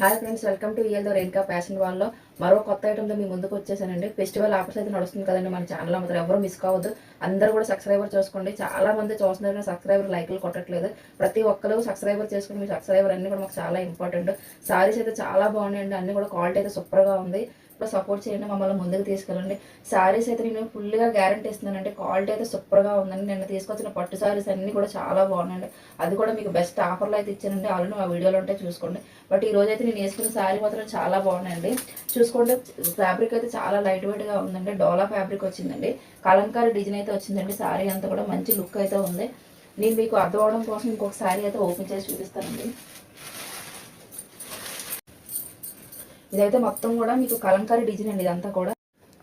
Hi friends, welcome to EL the Renuka fashion వాళ్ళలో మరో కొత్త ఐటమ్తో మీ ముందుకు వచ్చేసానండి. ఫెస్టివల్ ఆఫర్స్ అయితే నడుస్తుంది కదండి మన ఛానల్. మాత్రం ఎవరు మిస్ కావద్దు. అందరూ కూడా సబ్స్క్రైబర్ చేసుకోండి. చాలా మంది చూస్తున్నారు, సబ్స్క్రైబర్ లైక్లు కొట్టట్లేదు. ప్రతి ఒక్కరు సబ్స్క్రైబర్ చేసుకుని మీ సబ్స్క్రైబర్ అన్ని కూడా మాకు చాలా ఇంపార్టెంట్. సారీస్ అయితే చాలా బాగున్నాయండి. అన్ని కూడా క్వాలిటీ అయితే సూపర్గా ఉంది. సపోర్ట్ చేయండి, మమ్మల్ని ముందుకు తీసుకెళ్ళండి. శారీస్ అయితే నేను ఫుల్గా గ్యారంటీ ఇస్తున్నానండి. క్వాలిటీ అయితే సూపర్గా ఉందండి. నేను తీసుకొచ్చిన పట్టు శారీస్ అన్నీ కూడా చాలా బాగున్నాయండి. అది కూడా మీకు బెస్ట్ ఆఫర్లో అయితే ఇచ్చానండి. ఆల్రెడీ మా వీడియోలో ఉంటే చూసుకోండి. బట్ ఈ రోజు అయితే నేను వేసుకున్న శారీ మాత్రం చాలా బాగున్నాయండి. చూసుకోండి, ఫ్యాబ్రిక్ అయితే చాలా లైట్ వెయిట్గా ఉందండి. డోలా ఫ్యాబ్రిక్ వచ్చిందండి. కలంకారీ డిజైన్ అయితే వచ్చిందండి. శారీ అంతా కూడా మంచి లుక్ అయితే ఉంది. నేను మీకు అర్థం అవడం కోసం ఇంకొక శారీ అయితే ఓపెన్ చేసి చూపిస్తానండి. ఇదైతే మొత్తం కూడా మీకు కలంకారీ డిజైన్ అండి. ఇదంతా కూడా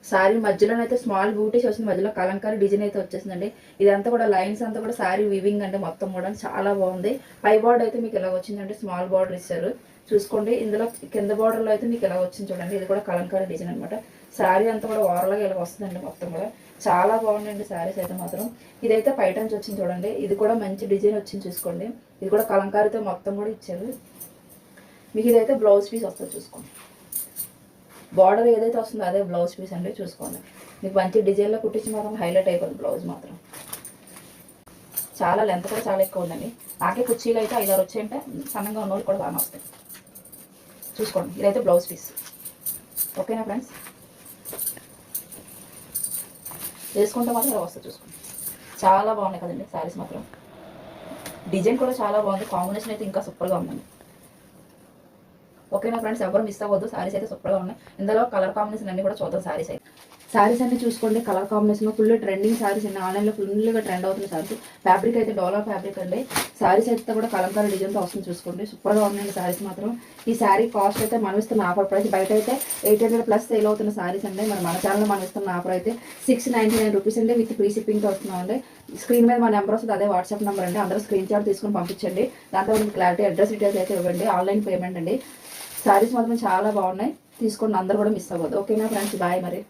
శారీ మధ్యలోనైతే స్మాల్ బూటీస్ వచ్చింది, మధ్యలో కలంకారీ డిజైన్ అయితే వచ్చేసిందండి. ఇదంతా కూడా లైన్స్ అంతా కూడా శారీ వీవింగ్ అంటే మొత్తం కూడా చాలా బాగుంది. పై బార్డర్ అయితే మీకు ఇలా వచ్చిందండి, స్మాల్ బార్డర్ ఇచ్చారు. చూసుకోండి, ఇందులో కింద బార్డర్లో అయితే మీకు ఇలా వచ్చింది చూడండి. ఇది కూడా కలంకారీ డిజైన్ అనమాట. శారీ అంతా కూడా ఓవర్లాగా ఇలా వస్తుందండి. మొత్తం కూడా చాలా బాగుందండి శారీస్ అయితే మాత్రం. ఇదైతే పైటన్స్ వచ్చింది చూడండి. ఇది కూడా మంచి డిజైన్ వచ్చింది చూసుకోండి. ఇది కూడా కలంకారీతో మొత్తం కూడా ఇచ్చారు. మీకు ఇదైతే బ్లౌజ్ పీస్ వస్తుంది చూసుకోండి. బార్డర్ ఏదైతే వస్తుందో అదే బ్లౌజ్ పీస్ అండి. చూసుకోండి, మీకు మంచి డిజైన్లో కుట్టించి మాత్రం హైలైట్ అయిపోతుంది బ్లౌజ్ మాత్రం. చాలా లెంత్ కూడా చాలా ఎక్కువ ఉందండి. నాకే కుర్చీలు అయితే 5-6 వచ్చాయంటే సన్నంగా ఉన్న వాళ్ళు కూడా బాగా వస్తాయి. చూసుకోండి, ఇదైతే బ్లౌజ్ పీస్. ఓకేనా ఫ్రెండ్స్, వేసుకుంటే మాత్రం ఇలా వస్తుంది. చూసుకోండి, చాలా బాగున్నాయి కదండి శారీస్ మాత్రం. డిజైన్ కూడా చాలా బాగుంది. కాంబినేషన్ అయితే ఇంకా సూపర్గా ఉందండి. ఓకేనా ఫ్రెండ్స్, ఎవరు మిస్ అవ్వద్దు. శారీస్ అయితే సూపర్గా ఉన్నాయి. ఇందులో కలర్ కాంబినేషన్ అన్ని కూడా చూద్దాం. శారీస్ అన్ని చూసుకోండి. Colour combination full trending saris అండి. ఆన్లైన్లో ఫుల్గా ట్రెండ్ అవుతున్న శారీస్. ఫ్యాబ్రిక్ అయితే డోలా ఫ్యాబ్రిక్ అండి. శారీస్ అయితే కూడా కలంకారీ డిజైన్తో వస్తుంది చూసుకోండి. సూపర్గా ఉన్నాయండి శారీస్ మాత్రం. ఈ శారీ కాస్ట్ అయితే మనం ఇస్తున్న ఆఫర్ ప్రైస్ బయట అయితే 800+ సేల్ అవుతున్న శారీస్ అండి. మన ఛానల్లో మనం ఇస్తున్న ఆఫర్ అయితే 699 రూపీస్ అండి. విత్ ఫ్రీ షిప్పింగ్తో వస్తున్నామండి. స్క్రీన్ మీద మా నెంబర్ వస్తుంది, అదే వాట్సాప్ నెంబర్ అండి. అందరూ స్క్రీన్ షాట్ తీసుకొని పంపించండి. దాంట్లో మీకు క్లారిటీ అడ్రస్ డీటెయిల్స్ అయితే ఇవ్వండి. ఆన్లైన్ పేమెంట్ అండి. శారీస్ మాత్రం చాలా బాగున్నాయి. తీసుకోండి, అందరూ కూడా మిస్ అవ్వద్దు. ఓకేనా ఫ్రెండ్స్, బాయ్ మరి.